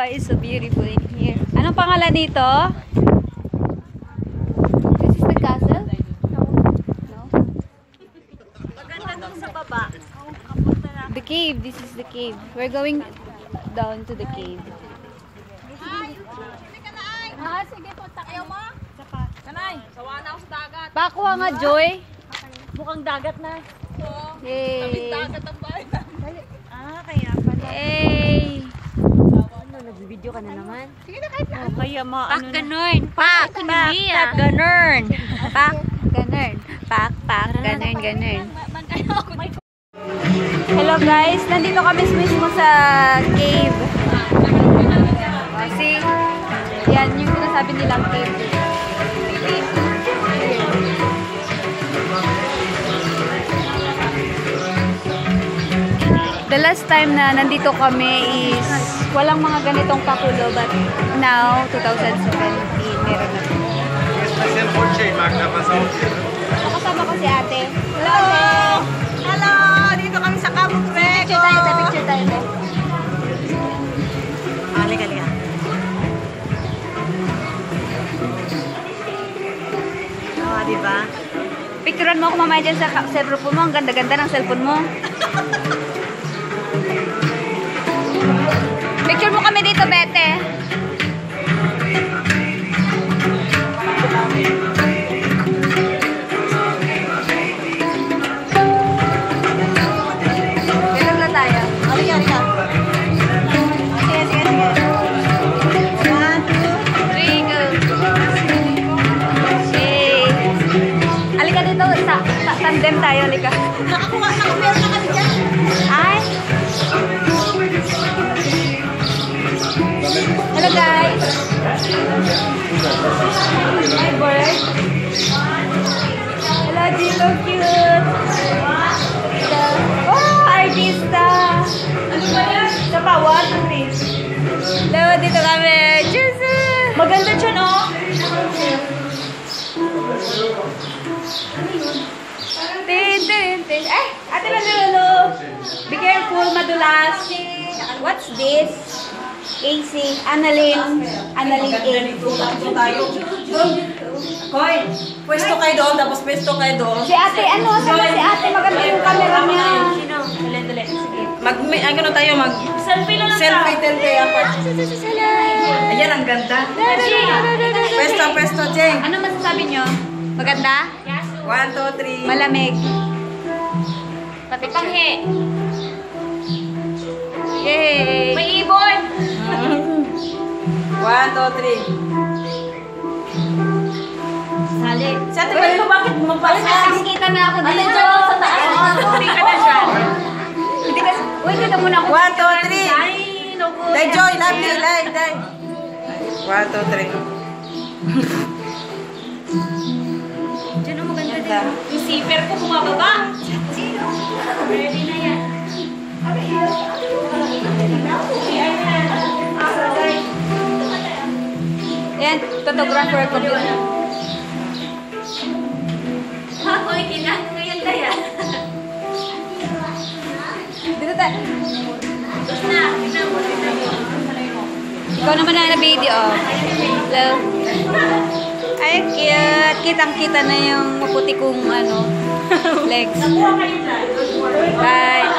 It's so beautiful in here. Anong pangalan dito? This is the castle? No. Maganda dun sa baba. The cave. This is the cave. We're going down to the cave. Sige po, takayo mo. Kanay, sawa na ako sa dagat. Pakuha nga, Joy. Mukhang dagat na. Yay. Dagat ang bahay. Kaya pala. Yay. Ano, nag-video ka na naman? Sige na, kahit na. Kaya mo, Pak ganun. Pak ganun. Pak ganun. Pak ganun. Hello guys, nandito kami mismo sa cave. See? Yan, yung sinasabi nilang cave. The last time na nandito kami is walang mga ganitong pakulo, but now, 2017, meron na. Kasama ko si ate. Hello! Hello! Dito kami sa Cabo Fresco. Picture tayo. Halika. Diba? Picturean mo ako mamaya dyan sa cellphone mo. Ang ganda-ganda ng cellphone mo. Picture mo kami dito, Bete. Ganun na tayo. Halika. Sige. 1, 2, 3, go. Yay. Halika dito. Tandem tayo. Halika. Nakakuha na kami dyan. Ay. Hello guys. My bird. Hello, do you look cute? Oh, artista. Ano ba yan? Sa pawat. Hello, dito kami. Jesus. Maganda dyan, oh. Tin. Eh, ate Lolo. Be careful, madulas. What's this? AC, Annalyn A. Tayo. Koy, pwesto kayo doon, tapos pwesto kayo doon. Si ate, sama si ate, maganda yung camera niya. Dali. Sige. Tayo selfie lang selfie apat. Ayan, ang ganda. Pwesto, Cheng. Ano masasabi nyo? Maganda? 1, 2, 3. Malamig. Pati panghe. Yay! May ibon! 1, 2, 3. Sali. Sa ate, bakit mapasa? Nakikita na ako dito. Sa taas. Hindi ka na siya. Hindi kasi, uy, dito muna ako. 1, 2, 3. Dai, Joy, lovely, dai. 1, 2, 3. Diyan ang maganda din. Yung zipper ko bumababa. Ready na yan. Yan, photographer ko din. Ako, ikinan ko yan daya. Dito tayo. Tignan mo. Ikaw naman na video. Hello. Ay, cute. Kitang-kita na yung maputi kong legs. Bye.